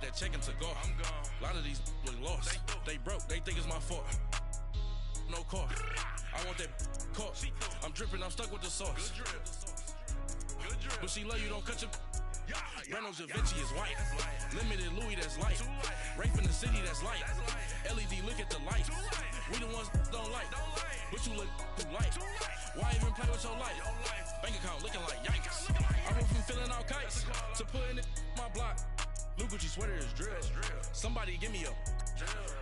that checking to go. I'm gone. A lot of these look lost. They broke, they think it's my fault. No car. I want that caught. I'm dripping, I'm stuck with the sauce. Good drip. But she love you, don't cut your. Reynolds Da Vinci is white. Limited Louis, that's light. Rape in the city, that's light. LED, look at the lights. We the ones don't like. But you look too light. Why even play with your life? Bank account looking like yikes. I went from filling out kites to putting it in my block. Blue Gucci sweater is drill. Somebody give me a.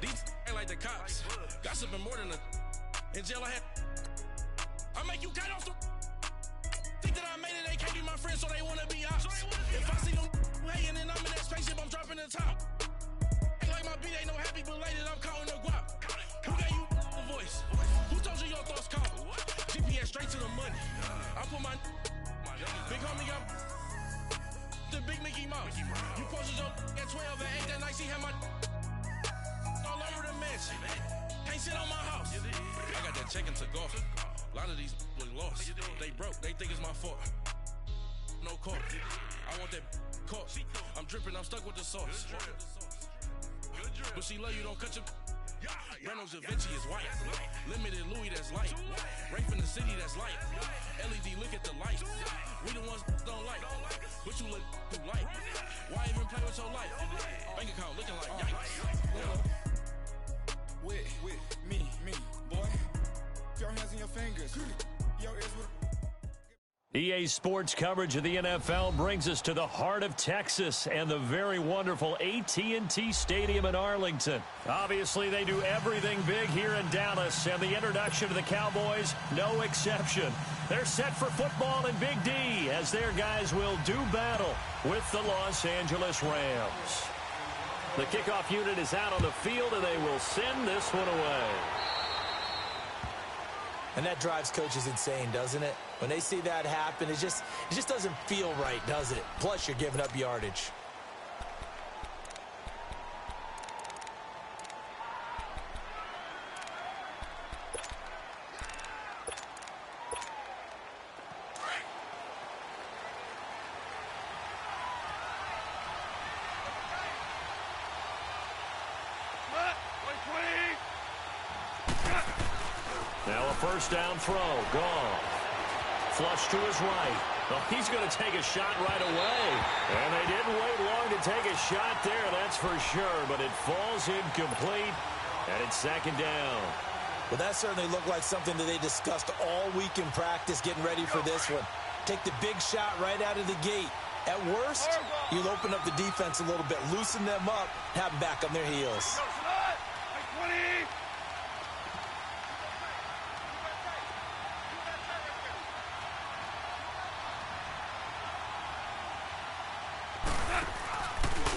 These ain't like the cops. Gossiping more than a. In jail I had. I make you cut off the. Think that I made it, they can't be my friends, so they wanna be ops. If I see them hating and I'm in that spaceship, I'm dropping the top. Ain't like my beat ain't no happy belated, I'm counting the guap. Who gave you the voice? Who told you your thoughts count? GPS straight to the money. I put my big homie up the big Mickey Mouse. You posted your at 12 and 8 that night, she had my all over the mansion. Can't sit on my house. I got that checking to go. A lot of these look lost. They broke, they think it's my fault. No car. I want that caught. I'm dripping, I'm stuck with the sauce. But she love you, don't cut your. Reynolds Da Vinci is white. Limited Louis, that's light. Rape in the city, that's light. LED, look at the lights. We the ones don't like. But you look too light. Why even play with your life? Bank account looking like yikes. With me, boy. Your hands in your fingers. Your ears with. EA Sports coverage of the NFL brings us to the heart of Texas and the very wonderful AT&T Stadium in Arlington. Obviously, they do everything big here in Dallas, and the introduction to the Cowboys, no exception. They're set for football in Big D as their guys will do battle with the Los Angeles Rams. The kickoff unit is out on the field, and they will send this one away. And that drives coaches insane, doesn't it? When they see that happen, it just doesn't feel right, does it? Plus, you're giving up yardage. Now a first down throw, gone. Flush to his right. Well, he's going to take a shot right away. And they didn't wait long to take a shot there, that's for sure. But it falls incomplete, and it's second down. Well, that certainly looked like something that they discussed all week in practice getting ready for this one. Take the big shot right out of the gate. At worst, you'll open up the defense a little bit, loosen them up, have them back on their heels.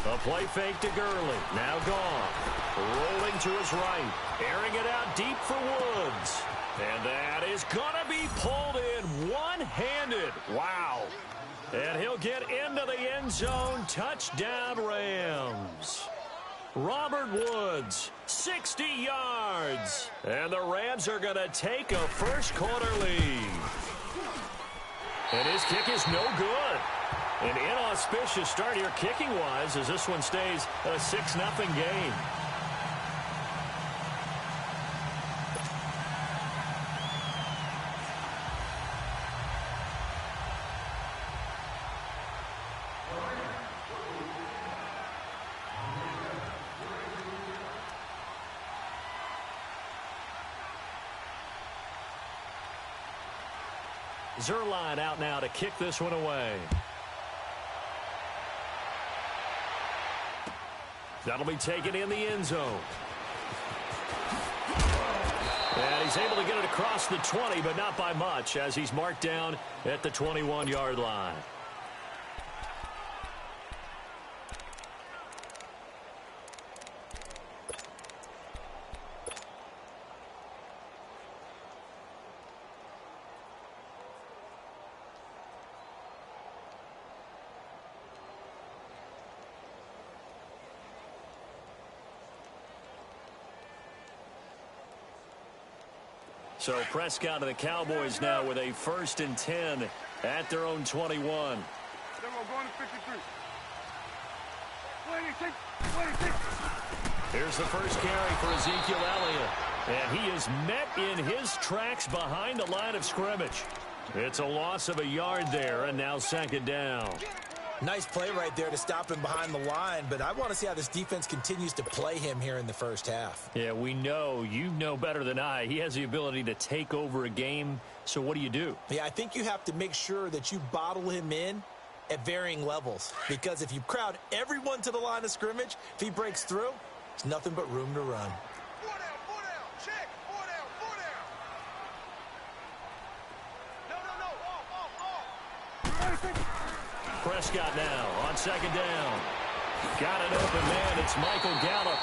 A play fake to Gurley. Now gone. Rolling to his right. Airing it out deep for Woods. And that is going to be pulled in one-handed. Wow. And he'll get into the end zone. Touchdown, Rams. Robert Woods, 60 yards. And the Rams are going to take a first-quarter lead. And his kick is no good. An inauspicious start here kicking-wise as this one stays a 6-0 game. Zuerlein out now to kick this one away. That'll be taken in the end zone. And he's able to get it across the 20, but not by much, as he's marked down at the 21-yard line. So Prescott and the Cowboys now with a 1st and 10 at their own 21. Then we're going to 53. Here's the first carry for Ezekiel Elliott. And he is met in his tracks behind the line of scrimmage. It's a loss of a yard there, and now second down. Nice play right there to stop him behind the line, but I want to see how this defense continues to play him here in the first half. Yeah, we know. You know better than I. He has the ability to take over a game, so what do? Yeah, I think you have to make sure that you bottle him in at varying levels, because if you crowd everyone to the line of scrimmage, if he breaks through, it's nothing but room to run. Prescott now on second down. Got an open man. It's Michael Gallup.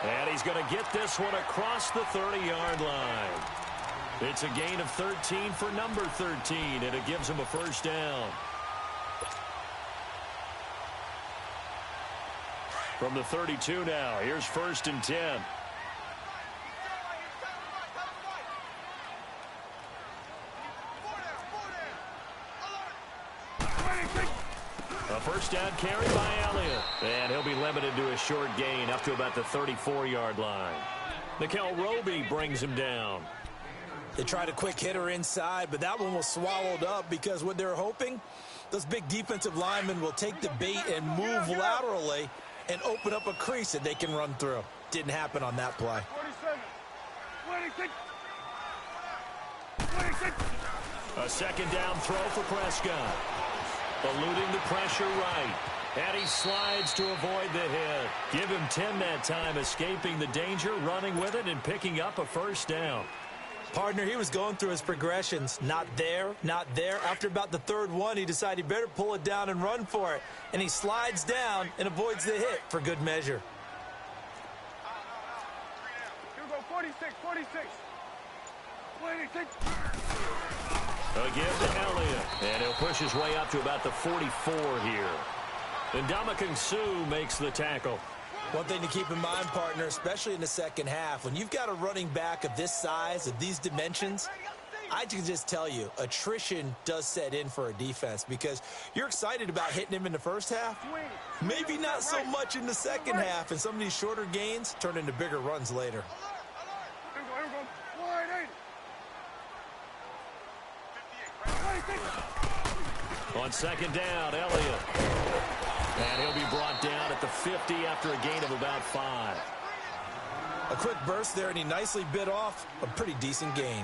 And he's going to get this one across the 30-yard line. It's a gain of 13 for number 13, and it gives him a first down. From the 32 now, here's 1st and 10. A first down carry by Elliott. And he'll be limited to a short gain up to about the 34-yard line. Nickel Roby brings him down. They tried a quick hitter inside, but that one was swallowed up because what they're hoping, those big defensive linemen will take the bait and move laterally and open up a crease that they can run through. Didn't happen on that play. 26. A second down throw for Prescott. Eluding the pressure right. And he slides to avoid the hit. Give him 10 that time, escaping the danger, running with it, and picking up a first down. Partner, he was going through his progressions. Not there, not there. After about the third one, he decided he better pull it down and run for it. And he slides down and avoids the hit for good measure. Here we go, 46. 26. A give to Elliott. And he'll push his way up to about the 44 here. And Ndamukong Suh makes the tackle. One thing to keep in mind, partner, especially in the second half, when you've got a running back of this size, of these dimensions, I can just tell you, attrition does set in for a defense because you're excited about hitting him in the first half. Maybe not so much in the second half, and some of these shorter gains turn into bigger runs later. Here we go. 180. On second down, Elliott. And he'll be brought down at the 50 after a gain of about 5. A quick burst there, and he nicely bit off a pretty decent gain.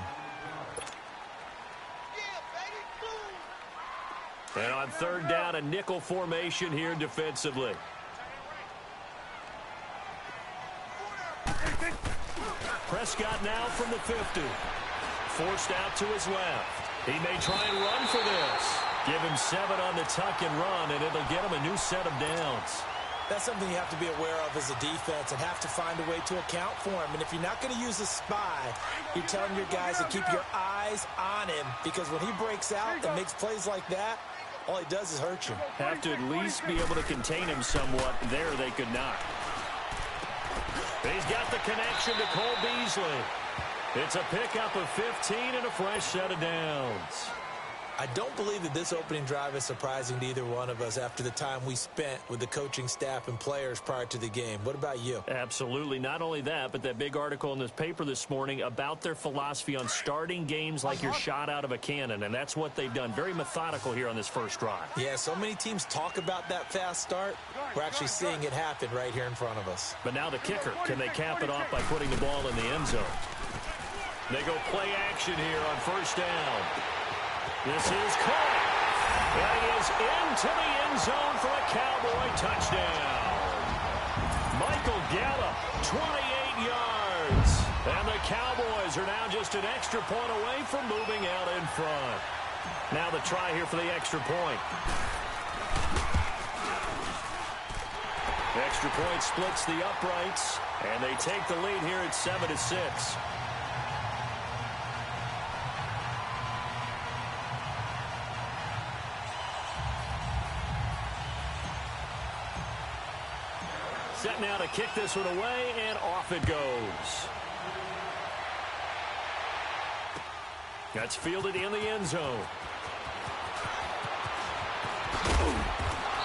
And on third down, a nickel formation here defensively. Prescott now from the 50. Forced out to his left. He may try and run for this. Give him 7 on the tuck and run, and it'll get him a new set of downs. That's something you have to be aware of as a defense and have to find a way to account for him. And if you're not going to use a spy, you're telling your guys to keep your eyes on him because when he breaks out and makes plays like that, all he does is hurt you. Have to at least be able to contain him somewhat. There they could not. He's got the connection to Cole Beasley. It's a pickup of 15 and a fresh set of downs. I don't believe that this opening drive is surprising to either one of us after the time we spent with the coaching staff and players prior to the game. What about you? Absolutely. Not only that, but that big article in this paper this morning about their philosophy on starting games like you're shot out of a cannon, and that's what they've done. Very methodical here on this first drive. Yeah, so many teams talk about that fast start. We're actually seeing it happen right here in front of us. But now the kicker. Can they cap it off by putting the ball in the end zone? They go play action here on first down. This is caught. And he is into the end zone for a Cowboy touchdown. Michael Gallup, 28 yards. And the Cowboys are now just an extra point away from moving out in front. Now the try here for the extra point. Extra point splits the uprights, and they take the lead here at 7-6. Set now to kick this one away, and off it goes. That's fielded in the end zone.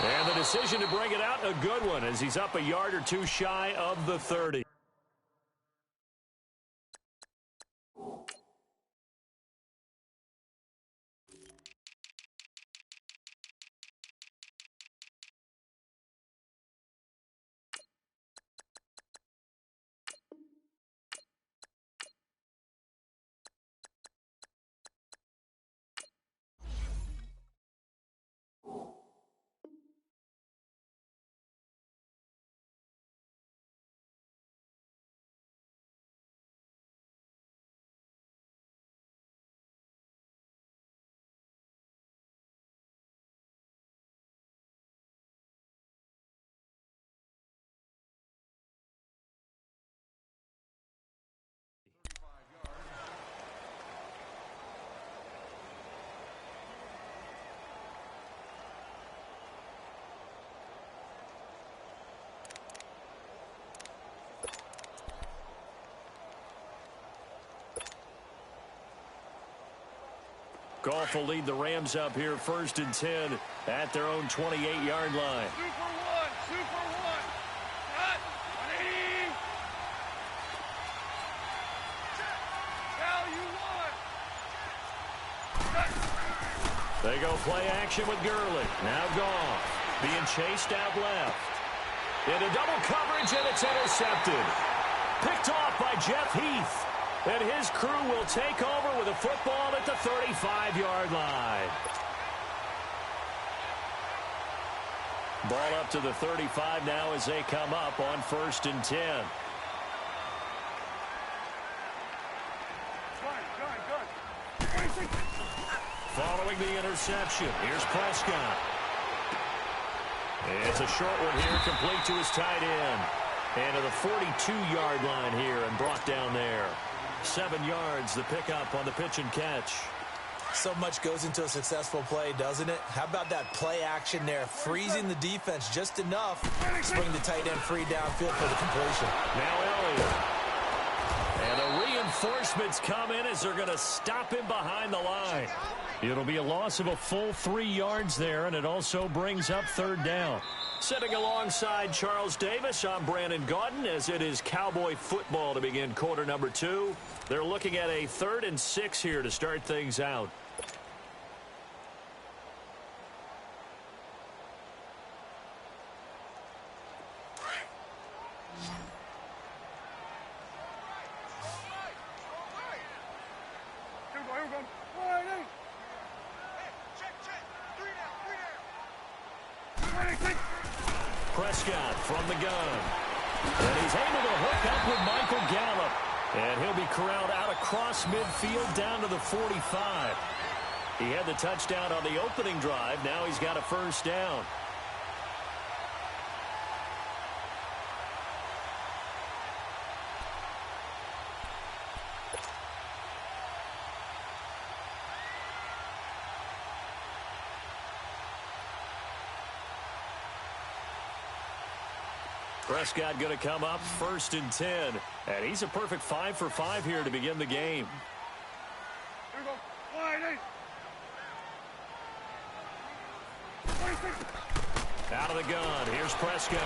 And the decision to bring it out, a good one, as he's up a yard or two shy of the 30. Goff will lead the Rams up here 1st and 10 at their own 28-yard line. Super one. Cut. 180. Now you want. They go play action with Gurley. Now Goff being chased out left. Into double coverage, and it's intercepted. Picked off by Jeff Heath. And his crew will take over with a football at the 35-yard line. Ball up to the 35 now as they come up on 1st and 10. Following the interception, here's Prescott. It's a short one here, complete to his tight end. And to the 42-yard line here and brought down there. 7 yards, the pickup on the pitch and catch. So much goes into a successful play, doesn't it? How about that play action there, freezing the defense just enough to bring the tight end free downfield for the completion. Now Elliott. And the reinforcements come in as they're going to stop him behind the line. It'll be a loss of a full 3 yards there, and it also brings up 3rd down. Sitting alongside Charles Davis, I'm Brandon Gaudin, as it is Cowboy football to begin quarter number 2. They're looking at a 3rd and 6 here to start things out. Prescott from the gun. And he's able to hook up with Michael Gallup. And he'll be corralled out across midfield down to the 45. He had the touchdown on the opening drive. Now he's got a 1st down. Prescott going to come up 1st and 10. And he's a perfect 5 for 5 here to begin the game. Here we go. 180. Out of the gun. Here's Prescott.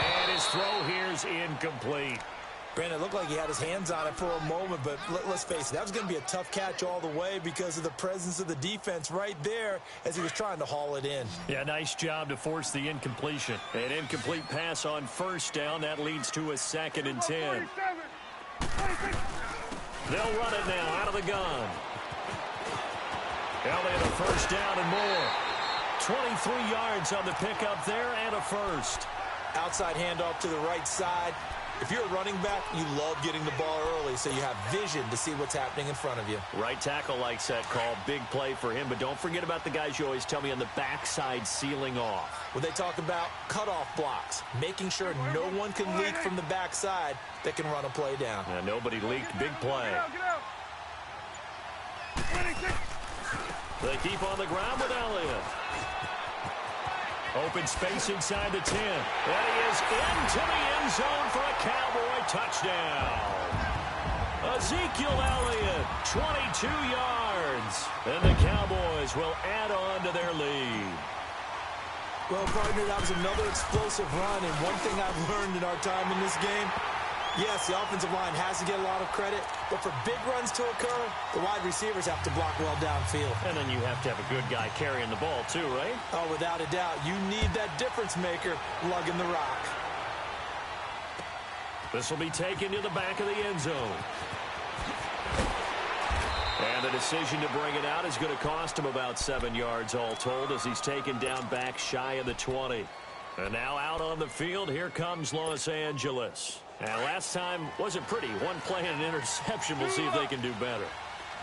And his throw here's incomplete. Brandon, it looked like he had his hands on it for a moment, but let's face it, that was going to be a tough catch all the way because of the presence of the defense right there as he was trying to haul it in. Yeah, nice job to force the incompletion. An incomplete pass on 1st down. That leads to a 2nd and 10. They'll run it now out of the gun. Elliott a 1st down and more. 23 yards on the pickup there and a 1st. Outside handoff to the right side. If you're a running back, you love getting the ball early so you have vision to see what's happening in front of you. Right tackle likes that call. Big play for him. But don't forget about the guys you always tell me on the backside sealing off. When they talk about cutoff blocks, making sure no one can leak from the backside that can run a play down. Yeah, nobody leaked. Big play. They keep on the ground with Elliott. Open space inside the 10. And he is into the end zone for a Cowboy touchdown. Ezekiel Elliott, 22 yards. And the Cowboys will add on to their lead. Well, partner, that was another explosive run, and one thing I've learned in our time in this game, yes, the offensive line has to get a lot of credit, but for big runs to occur, the wide receivers have to block well downfield. And then you have to have a good guy carrying the ball too, right? Oh, without a doubt. You need that difference maker lugging the rock. This will be taken to the back of the end zone. And the decision to bring it out is going to cost him about 7 yards all told as he's taken down back shy of the 20. And now out on the field, here comes Los Angeles. And last time wasn't pretty. One play and an interception. We'll see if they can do better.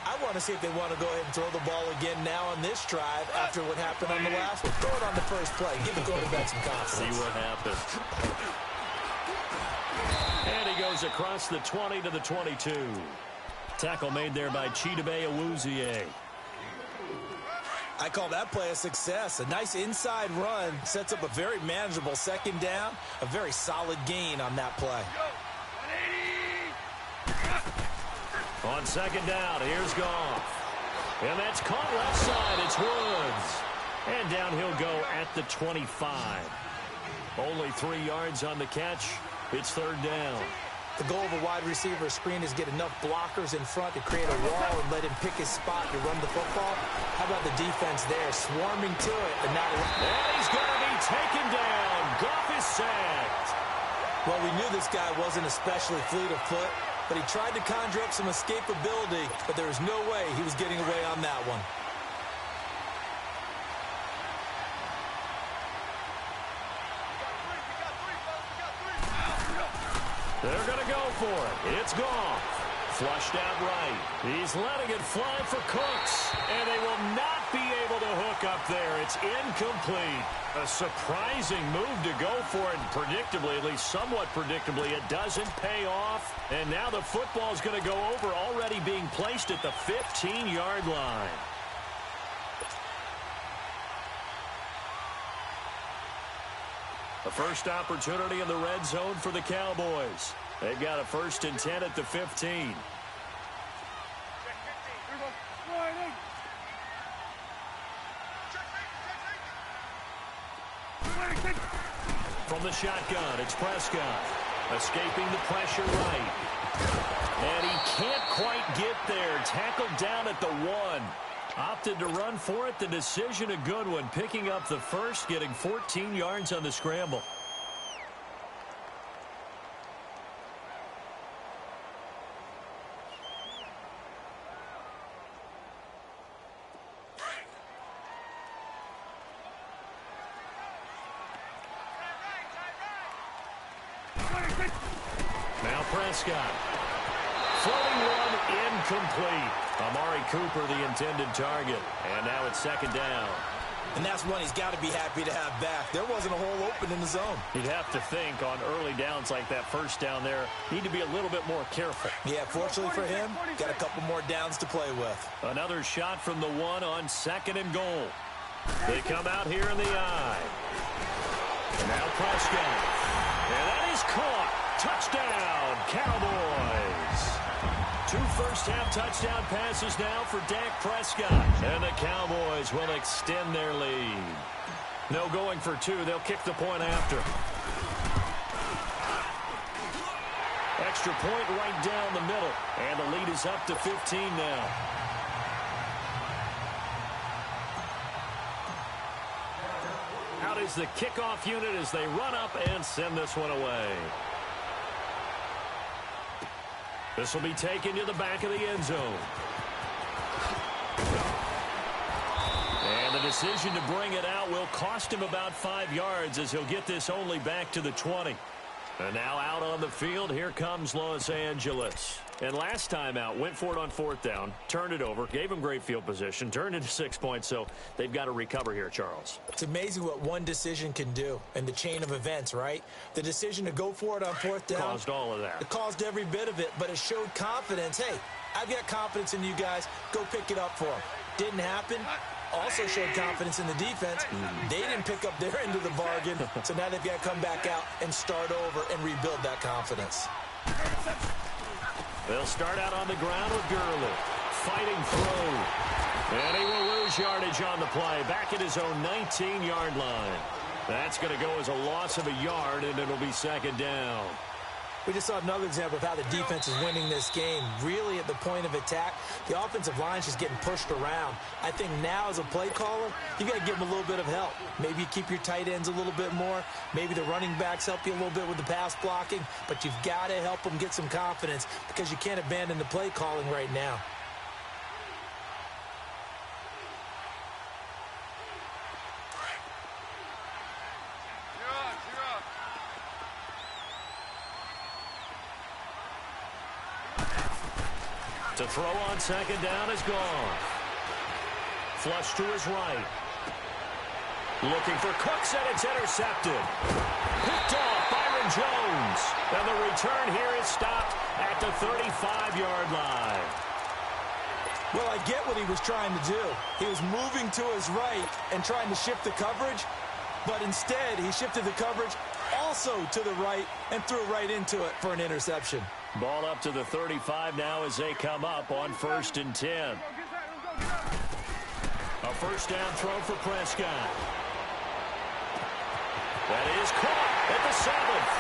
I want to see if they want to go ahead and throw the ball again now on this drive after what happened on the last one. Throw it on the first play. Give the quarterback some confidence. See what happens. And he goes across the 20 to the 22. Tackle made there by Chidobe Awuzie. I call that play a success. A nice inside run sets up a very manageable second down. A very solid gain on that play. On second down, here's Goff. And that's caught left side. It's Woods. And down he'll go at the 25. Only 3 yards on the catch. It's third down. The goal of a wide receiver screen is get enough blockers in front to create a wall and let him pick his spot to run the football. How about the defense there, swarming to it and not... And he's going to be taken down. Goff is sacked. Well, we knew this guy wasn't especially fleet of foot, but he tried to conjure up some escapability, but there was no way he was getting away on that one. They're going to go for it. It's Goff. Flushed out right. He's letting it fly for Cooks. And they will not be able to hook up there. It's incomplete. A surprising move to go for it. And predictably, at least somewhat predictably, it doesn't pay off. And now the football is going to go over, already being placed at the 15-yard line. The first opportunity in the red zone for the Cowboys. They've got a 1st and 10 at the 15. From the shotgun, it's Prescott. Escaping the pressure right. And he can't quite get there. Tackled down at the 1. Opted to run for it. The decision a good one. Picking up the first, getting 14 yards on the scramble. Now Prescott. Floating one incomplete. Amari Cooper, the intended target. And now it's second down. And that's one he's got to be happy to have back. There wasn't a hole open in the zone. You'd have to think on early downs like that first down there, need to be a little bit more careful. Yeah, fortunately for him, got a couple more downs to play with. Another shot from the 1 on 2nd and goal. They come out here in the eye. Now Prescott. And that is caught. Touchdown, Cowboys. 2 first-half touchdown passes now for Dak Prescott. And the Cowboys will extend their lead. No going for 2. They'll kick the point after. Extra point right down the middle. And the lead is up to 15 now. Out is the kickoff unit as they run up and send this one away. This will be taken to the back of the end zone. And the decision to bring it out will cost him about 5 yards as he'll get this only back to the 20. And now out on the field, here comes Los Angeles. And last time out, went for it on 4th down, turned it over, gave him great field position, turned into 6 points, so they've got to recover here, Charles. It's amazing what one decision can do in the chain of events, right? The decision to go for it on 4th down. Caused all of that. It caused every bit of it, but it showed confidence. Hey, I've got confidence in you guys. Go pick it up for them. Didn't happen. Also showed confidence in the defense. They didn't pick up their end of the bargain, so now they've got to come back out and start over and rebuild that confidence. They'll start out on the ground with Gurley. Fighting through. And he will lose yardage on the play. Back at his own 19-yard line. That's going to go as a loss of a yard, and it'll be second down. We just saw another example of how the defense is winning this game. Really at the point of attack, the offensive line is just getting pushed around. I think now as a play caller, you got to give them a little bit of help. Maybe you keep your tight ends a little bit more. Maybe the running backs help you a little bit with the pass blocking. But you've got to help them get some confidence because you can't abandon the play calling right now. To throw on second down is gone. Flush to his right. Looking for Cooks, and it's intercepted. Picked off Byron Jones. And the return here is stopped at the 35-yard line. Well, I get what he was trying to do. He was moving to his right and trying to shift the coverage, but instead he shifted the coverage also to the right and threw right into it for an interception. Ball up to the 35 now as they come up on 1st and 10. A first down throw for Prescott. That is caught at the 7th.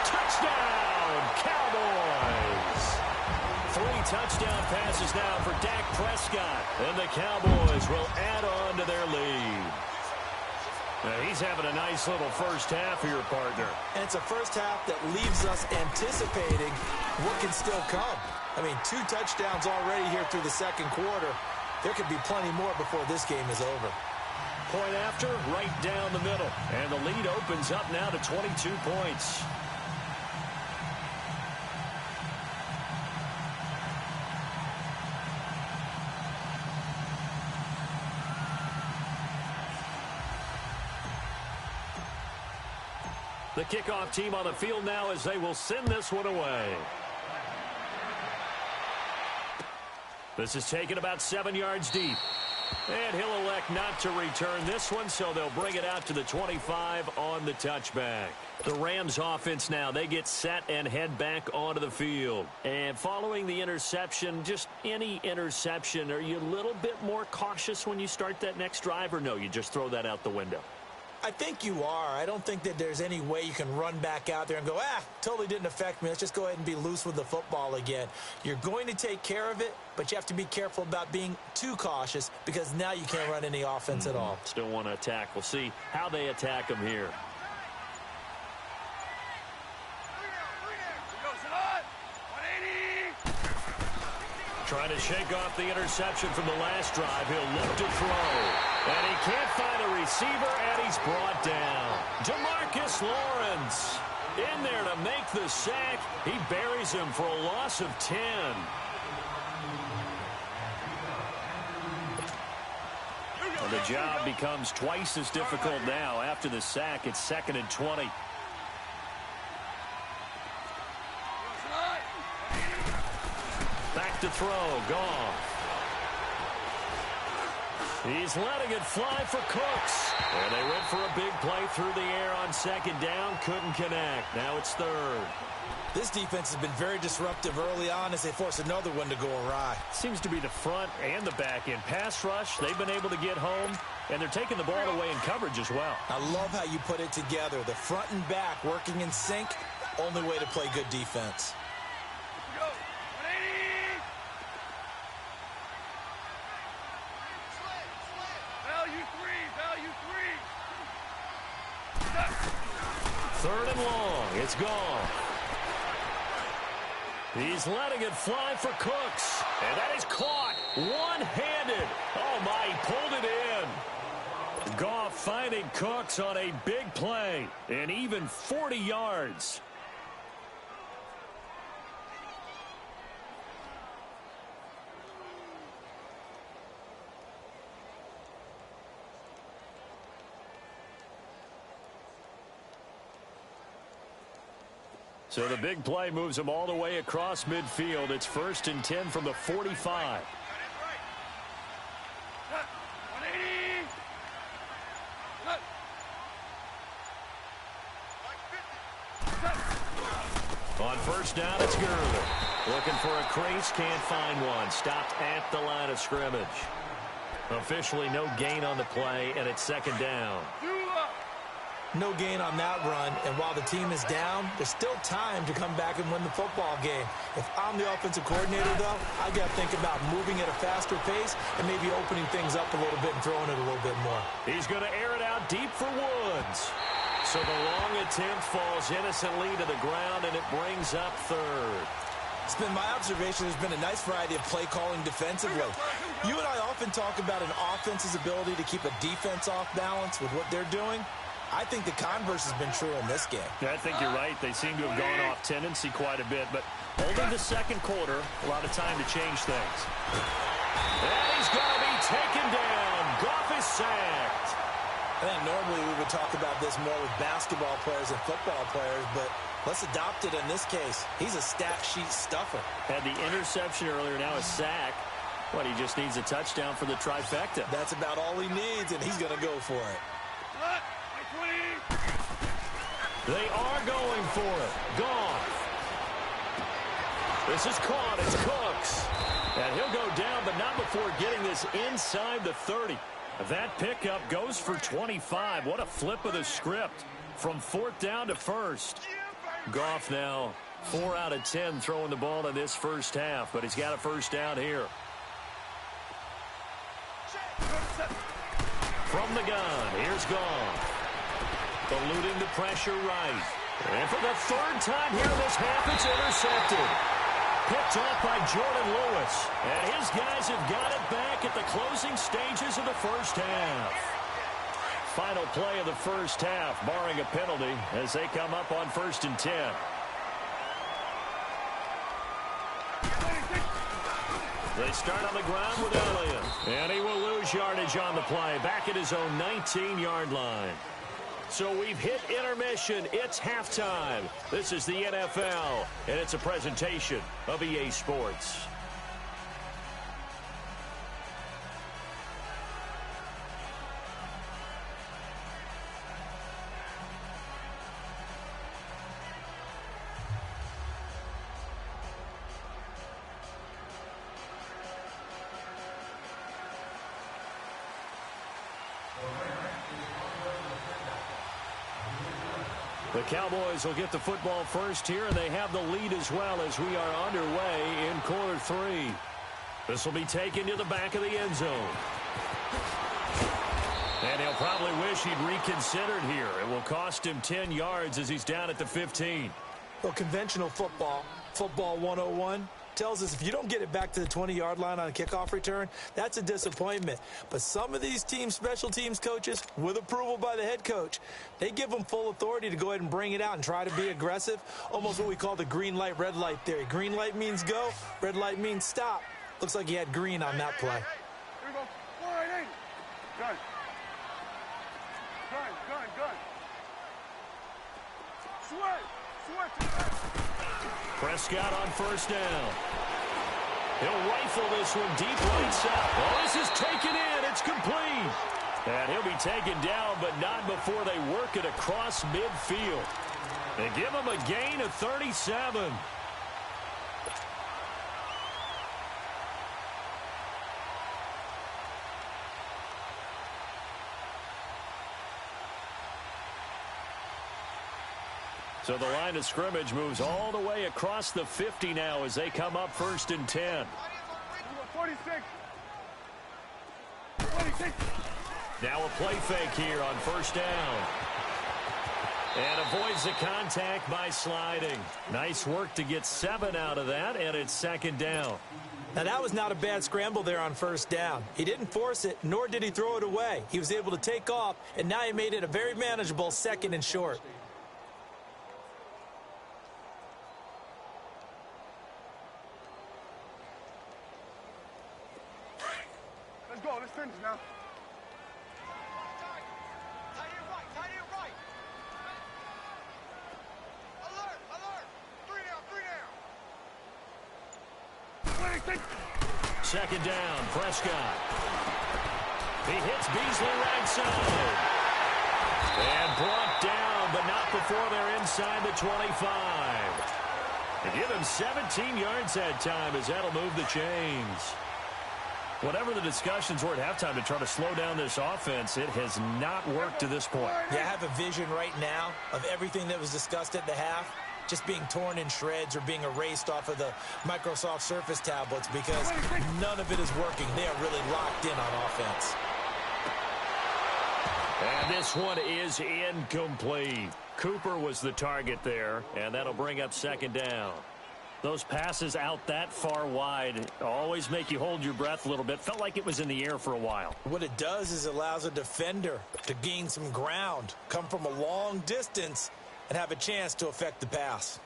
Touchdown, Cowboys. 3 touchdown passes now for Dak Prescott. And the Cowboys will add on to their lead. Now he's having a nice little first half here, partner. And it's a first half that leaves us anticipating what can still come. I mean, 2 touchdowns already here through the second quarter. There could be plenty more before this game is over. Point after, right down the middle. And the lead opens up now to 22 points. The kickoff team on the field now as they will send this one away. This is taken about 7 yards deep. And he'll elect not to return this one, so they'll bring it out to the 25 on the touchback. The Rams offense now, they get set and head back onto the field. And following the interception, just any interception, are you a little bit more cautious when you start that next drive, or no, you just throw that out the window? I think you are. I don't think that there's any way you can run back out there and go, totally didn't affect me. Let's just go ahead and be loose with the football again. You're going to take care of it, but you have to be careful about being too cautious because now you can't run any offense at all. Still want to attack. We'll see how they attack them here. Trying to shake off the interception from the last drive. He'll look to throw. And he can't find a receiver, and he's brought down. DeMarcus Lawrence in there to make the sack. He buries him for a loss of 10. Well, the job becomes twice as difficult now. After the sack, it's 2nd and 20. Back to throw. Goff. He's letting it fly for Cooks. And they went for a big play through the air on 2nd down. Couldn't connect. Now it's 3rd. This defense has been very disruptive early on as they force another one to go awry. Seems to be the front and the back end. Pass rush, they've been able to get home, and they're taking the ball away in coverage as well. I love how you put it together. The front and back working in sync, only way to play good defense. Third and long. It's gone. He's letting it fly for Cooks. And that is caught one-handed. Oh, my, he pulled it in. Goff finding Cooks on a big play. And even 40 yards. So the big play moves them all the way across midfield. It's 1st and 10 from the 45. On 1st down, it's Gurley. Looking for a crease, can't find one. Stopped at the line of scrimmage. Officially no gain on the play, and it's 2nd down. No gain on that run, and while the team is down, there's still time to come back and win the football game. If I'm the offensive coordinator, though, I got to think about moving at a faster pace and maybe opening things up a little bit and throwing it a little bit more. He's going to air it out deep for Woods. So the long attempt falls innocently to the ground, and it brings up third. It's been my observation there's been a nice variety of play calling defensively. You and I often talk about an offense's ability to keep a defense off balance with what they're doing. I think the converse has been true in this game. Yeah, I think you're right. They seem to have gone off tendency quite a bit, but only the second quarter, a lot of time to change things. And he's going to be taken down. Goff is sacked. I think normally we would talk about this more with basketball players and football players, but let's adopt it in this case. He's a stat sheet stuffer. Had the interception earlier, now a sack. But he just needs a touchdown for the trifecta. That's about all he needs, and he's going to go for it. They are going for it. Goff. This is caught. It's Cooks. And he'll go down, but not before getting this inside the 30. That pickup goes for 25. What a flip of the script. From fourth down to first. Goff now 4 out of 10 throwing the ball in this first half, but he's got a first down here. From the gun, here's Goff. Eluding the pressure right. And for the third time here in this half, it's intercepted. Picked off by Jordan Lewis. And his guys have got it back at the closing stages of the first half. Final play of the first half, barring a penalty, as they come up on 1st and 10. They start on the ground with Elliott. And he will lose yardage on the play, back at his own 19-yard line. So we've hit intermission. It's halftime. This is the NFL, and it's a presentation of EA Sports. The Cowboys will get the football first here, and they have the lead as well as we are underway in quarter 3. This will be taken to the back of the end zone. And he'll probably wish he'd reconsidered here. It will cost him 10 yards as he's down at the 15. Well, conventional football 101, tells us if you don't get it back to the 20-yard line on a kickoff return, that's a disappointment. But some of these team special teams coaches, with approval by the head coach, they give them full authority to go ahead and bring it out and try to be aggressive, almost what we call the green light, red light theory. Green light means go, red light means stop. Looks like he had green on that play. Here we go. 4-8-8. Gun. Gun. Switch. Prescott on first down. He'll rifle this one deep right side. Oh, this is taken in. It's complete. And he'll be taken down, but not before they work it across midfield. They give him a gain of 37. So the line of scrimmage moves all the way across the 50 now as they come up 1st and 10. 46. Now a play fake here on first down. And avoids the contact by sliding. Nice work to get 7 out of that, and it's 2nd down. Now, that was not a bad scramble there on first down. He didn't force it, nor did he throw it away. He was able to take off, and now he made it a very manageable 2nd and short. Let's go. Let's finish now. Second down, Prescott. He hits Beasley right side. And brought down, but not before they're inside the 25. They give him 17 yards that time as that'll move the chains. Whatever the discussions were at halftime to try to slow down this offense, it has not worked to this point. Yeah, I have a vision right now of everything that was discussed at the half just being torn in shreds or being erased off of the Microsoft Surface tablets because none of it is working. They are really locked in on offense. And this one is incomplete. Cooper was the target there, and that'll bring up second down. Those passes out that far wide always make you hold your breath a little bit. Felt like it was in the air for a while. What it does is it allows a defender to gain some ground, come from a long distance, and have a chance to affect the pass.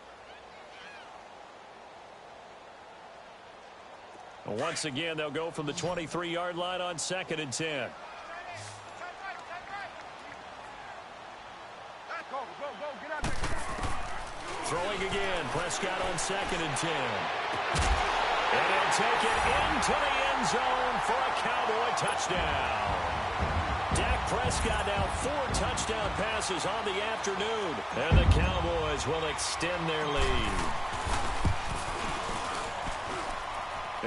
Once again, they'll go from the 23-yard line on 2nd and 10. Throwing again, Prescott on 2nd and 10. And he'll take it into the end zone for a Cowboy touchdown. Dak Prescott now 4 touchdown passes on the afternoon. And the Cowboys will extend their lead.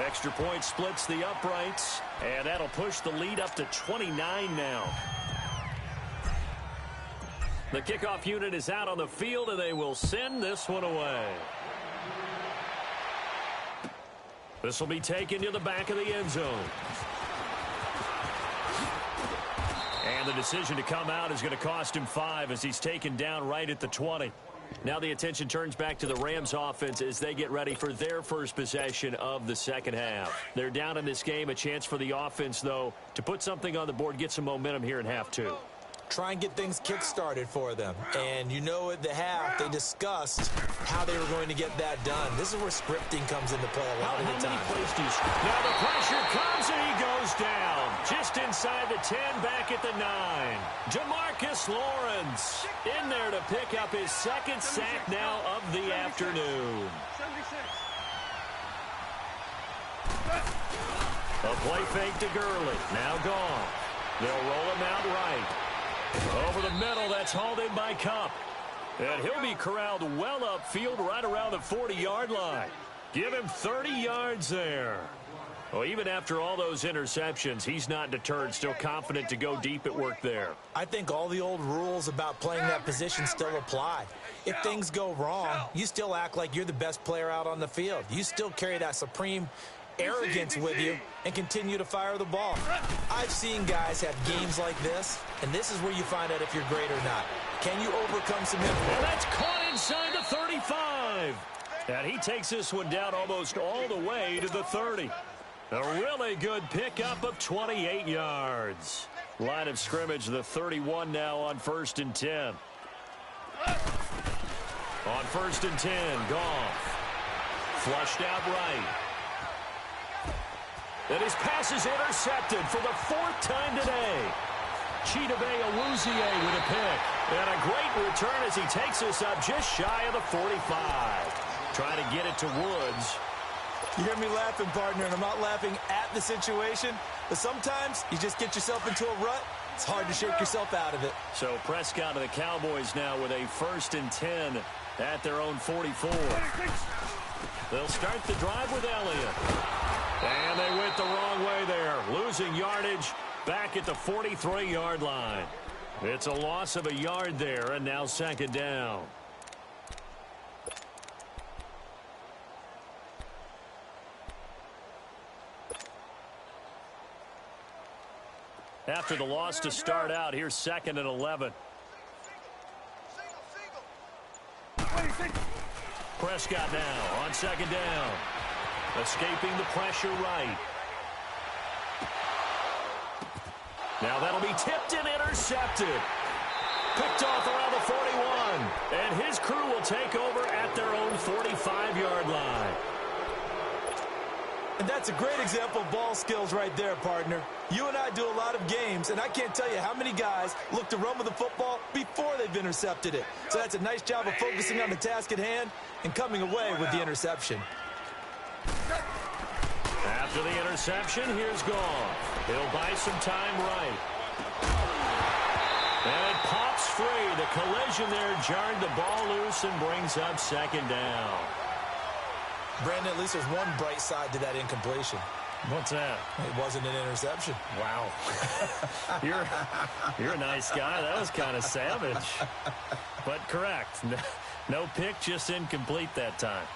Extra point splits the uprights, and that'll push the lead up to 29 now. The kickoff unit is out on the field, and they will send this one away. This will be taken to the back of the end zone. And the decision to come out is going to cost him 5 as he's taken down right at the 20. Now the attention turns back to the Rams offense as they get ready for their first possession of the second half. They're down in this game. A chance for the offense, though, to put something on the board, get some momentum here in half 2. Try and get things kick-started for them. And you know at the half, they discussed how they were going to get that done. This is where scripting comes into play a lot of the time. Now the pressure comes and he goes down. Just inside the 10, back at the 9. Jamarcus Lawrence in there to pick up his second sack now of the afternoon. A play fake to Gurley. Now gone. They'll roll him out right. Over the middle, that's hauled in by Kupp. And he'll be corralled well upfield right around the 40-yard line. Give him 30 yards there. Well, even after all those interceptions, he's not deterred, still confident to go deep at work there. I think all the old rules about playing that position still apply. If things go wrong, you still act like you're the best player out on the field. You still carry that supreme arrogance with you and continue to fire the ball. I've seen guys have games like this, and this is where you find out if you're great or not. Can you overcome some influence? And that's caught inside the 35. And he takes this one down almost all the way to the 30. A really good pickup of 28 yards. Line of scrimmage, the 31 now on 1st and 10. On 1st and 10, Goff. Flushed out right. And his pass is intercepted for the 4th time today. Chidobe Awuzie with a pick. And a great return as he takes us up just shy of the 45. Trying to get it to Woods. You hear me laughing, partner, and I'm not laughing at the situation, but sometimes you just get yourself into a rut. It's hard to shake yourself out of it. So Prescott of the Cowboys now with a 1st and 10 at their own 44. They'll start the drive with Elliott. And they went the wrong way there, losing yardage back at the 43-yard line. It's a loss of a yard there, and now 2nd down. After the loss to start out, here's 2nd and 11. Prescott now on 2nd down. Escaping the pressure right. Now that'll be tipped and intercepted. Picked off around the 41. And his crew will take over at their own 45-yard line. And that's a great example of ball skills right there, partner. You and I do a lot of games, and I can't tell you how many guys look to run with the football before they've intercepted it. So that's a nice job of focusing on the task at hand and coming away with the interception. After the interception, here's Goff. He'll buy some time right. And it pops free. The collision there jarred the ball loose and brings up 2nd down. Brandon, at least there's one bright side to that incompletion. What's that? It wasn't an interception. Wow. You're a nice guy. That was kind of savage. But correct. No pick, just incomplete that time.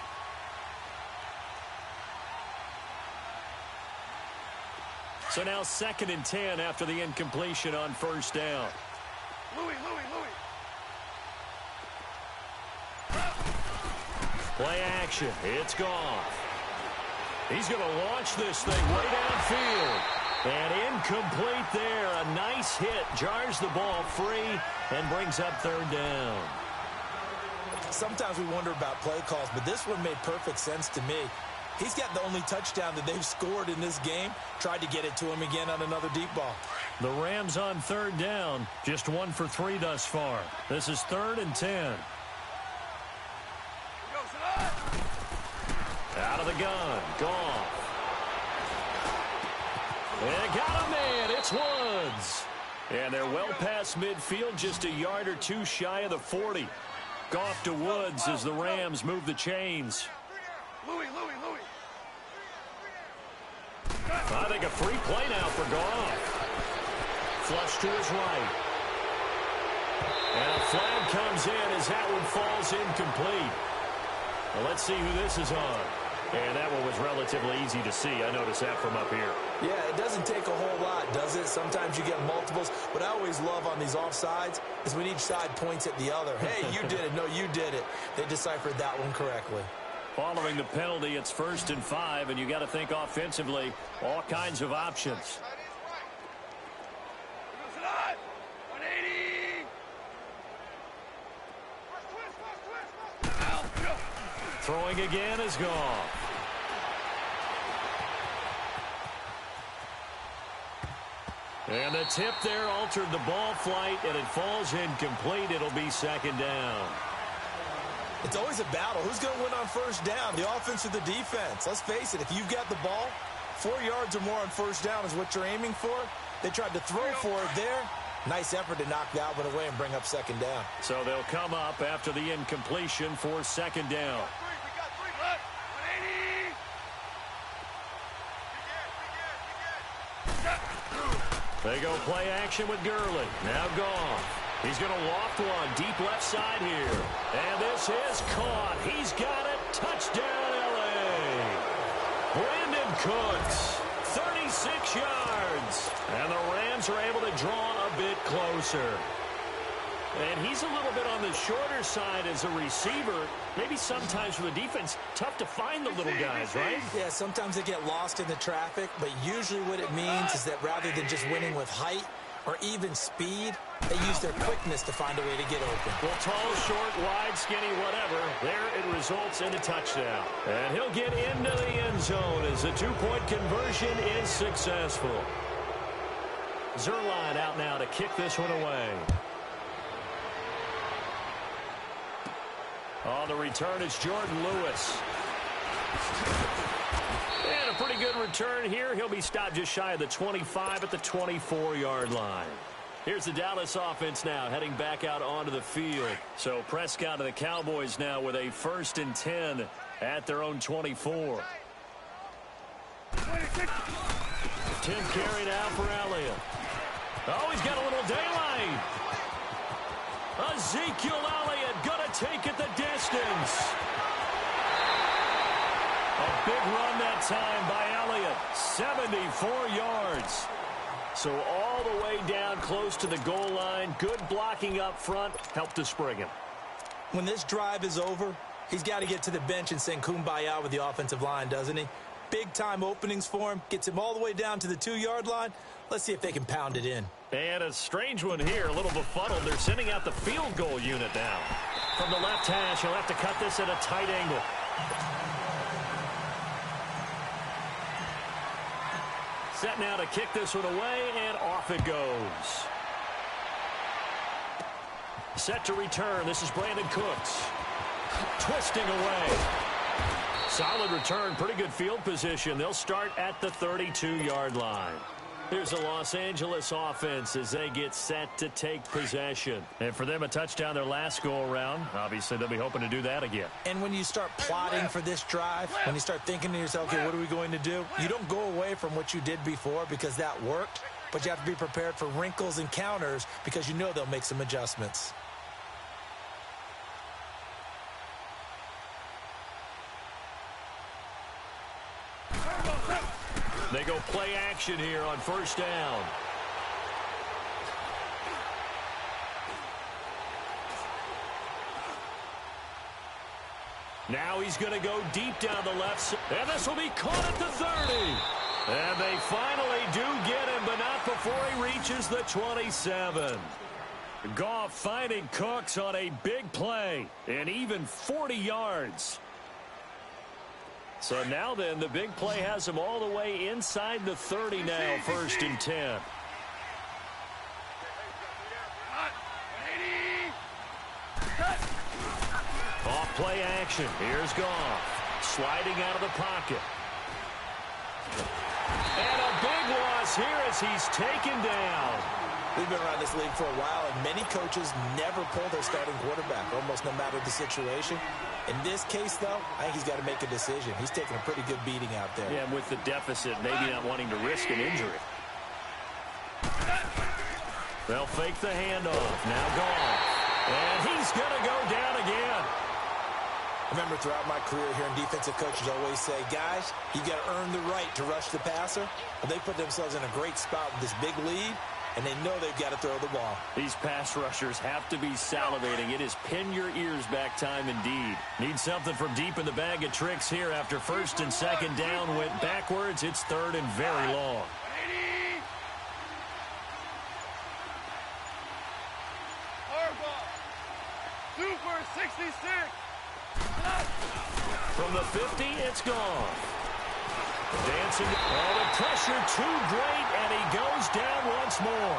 So now 2nd and 10 after the incompletion on first down. Louis. Play action. It's gone. He's going to launch this thing way downfield. And incomplete there. A nice hit. Jars the ball free and brings up 3rd down. Sometimes we wonder about play calls, but this one made perfect sense to me. He's got the only touchdown that they've scored in this game. Tried to get it to him again on another deep ball. The Rams on 3rd down. Just 1 for 3 thus far. This is 3rd and 10. Out of the gun. Goff. And got a man. It's Woods. And they're well past midfield, just a yard or two shy of the 40. Goff to Woods as the Rams move the chains. Louis. I think a free play now for Goff. Flush to his right. And a flag comes in as that one falls incomplete. Well, let's see who this is on. And that one was relatively easy to see. I noticed that from up here. Yeah, it doesn't take a whole lot, does it? Sometimes you get multiples. What I always love on these offsides is when each side points at the other. Hey, you did it. No, you did it. They deciphered that one correctly. Following the penalty, it's 1st and 5, and you got to think offensively, all kinds of options. 180. Throwing again is Goff. And the tip there altered the ball flight, and it falls incomplete. It'll be 2nd down. It's always a battle. Who's going to win on first down, the offense or the defense? Let's face it, if you've got the ball, 4 yards or more on first down is what you're aiming for. They tried to throw for it there. Nice effort to knock that one away and bring up 2nd down. So they'll come up after the incompletion for 2nd down. They go play action with Gurley. Now Goff. He's going to loft one deep left side here. And this is caught. He's got it. Touchdown, L.A. Brandon Cooks, 36 yards. And the Rams are able to draw a bit closer. And he's a little bit on the shorter side as a receiver. Maybe sometimes for the defense, tough to find the little guys, right? Yeah, sometimes they get lost in the traffic, but usually what it means is that rather than just winning with height or even speed, they use their quickness to find a way to get open. Well, tall, short, wide, skinny, whatever. There it results in a touchdown. And he'll get into the end zone as the 2-point conversion is successful. Zuerlein out now to kick this one away. On the return, it's Jordan Lewis. And a pretty good return here. He'll be stopped just shy of the 25 at the 24-yard line. Here's the Dallas offense now heading back out onto the field. So Prescott and the Cowboys now with a 1st and 10 at their own 24. 10 carry now for Elliott. Oh, he's got a little daylight. Ezekiel Elliott going to take it the distance. A big run that time by Elliott. 74 yards. So all the way down close to the goal line. Good blocking up front. Helped to spring him. When this drive is over, he's got to get to the bench and sing kumbaya with the offensive line, doesn't he? Big-time openings for him. Gets him all the way down to the 2-yard line. Let's see if they can pound it in. And a strange one here, a little befuddled. They're sending out the field goal unit now. From the left hash, he'll have to cut this at a tight angle. Set now to kick this one away, and off it goes. Set to return. This is Brandon Cooks. Twisting away. Solid return, pretty good field position. They'll start at the 32-yard line. Here's a Los Angeles offense as they get set to take possession. And for them, a touchdown their last go-around. Obviously, they'll be hoping to do that again. And when you start plotting for this drive, when you start thinking to yourself, okay, what are we going to do? You don't go away from what you did before because that worked, but you have to be prepared for wrinkles and counters because you know they'll make some adjustments. They go play action here on first down. Now he's going to go deep down the left side. And this will be caught at the 30. And they finally do get him, but not before he reaches the 27. Goff finding Cooks on a big play. And even 40 yards. So now then, the big play has him all the way inside the 30 now, 1st and 10. Off play action. Here's Goff. Sliding out of the pocket. And a big loss here as he's taken down. We've been around this league for a while, and many coaches never pull their starting quarterback, almost no matter the situation. In this case, though, I think he's got to make a decision. He's taking a pretty good beating out there. Yeah, with the deficit, maybe not wanting to risk an injury. They'll fake the handoff. Now Goff. And he's going to go down again. I remember throughout my career here in defensive coaches always say, guys, you got to earn the right to rush the passer. But they put themselves in a great spot with this big lead, and they know they've got to throw the ball. These pass rushers have to be salivating. It is pin your ears back time indeed. Need something from deep in the bag of tricks here after 1st and 2nd down went backwards. It's 3rd and very long. Super 66. From the 50, it's gone. Dancing. Oh, the pressure too great, and he goes down once more.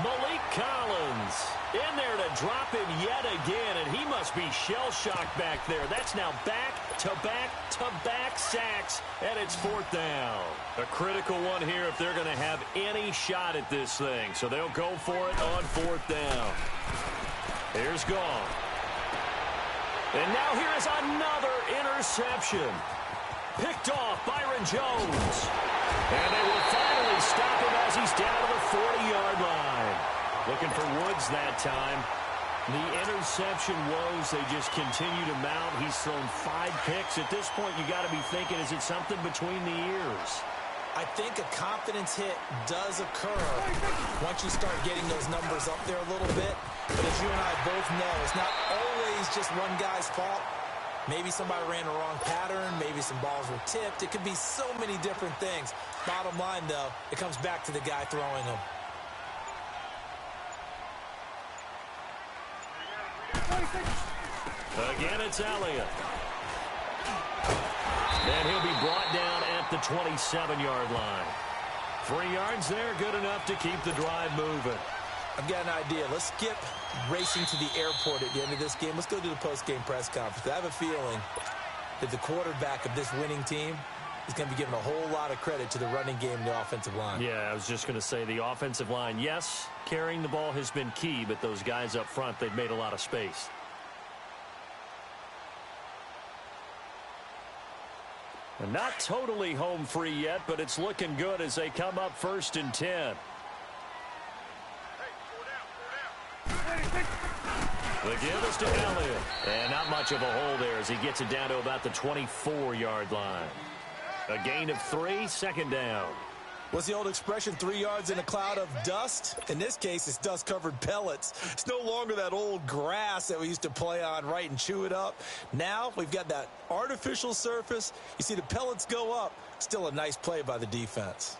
Malik Collins in there to drop him yet again, and he must be shell-shocked back there. That's now back-to-back-to-back sacks, and it's 4th down. A critical one here if they're going to have any shot at this thing. So they'll go for it on 4th down. Here's Goff. And now here is another interception. Picked off Byron Jones. And they will finally stop him as he's down to the 40-yard line. Looking for Woods that time. The interception woes, they just continue to mount. He's thrown 5 picks. At this point, you got to be thinking, is it something between the ears? I think a confidence hit does occur once you start getting those numbers up there a little bit. But as you and I both know, it's not always just one guy's fault. Maybe somebody ran a wrong pattern. Maybe some balls were tipped. It could be so many different things. Bottom line, though, it comes back to the guy throwing them. Again, it's Elliott. And he'll be brought down at the 27-yard line. 3 yards there, good enough to keep the drive moving. I've got an idea. Let's skip racing to the airport at the end of this game. Let's go to the post-game press conference. I have a feeling that the quarterback of this winning team is going to be given a whole lot of credit to the running game and the offensive line. Yeah, I was just going to say the offensive line, yes, carrying the ball has been key, but those guys up front, they've made a lot of space. And not totally home free yet, but it's looking good as they come up 1st and 10. The give is to Elliott. And not much of a hole there as he gets it down to about the 24-yard line. A gain of 3, 2nd down. What's the old expression, 3 yards in a cloud of dust? In this case, it's dust-covered pellets. It's no longer that old grass that we used to play on, right, and chew it up. Now we've got that artificial surface. You see the pellets go up. Still a nice play by the defense.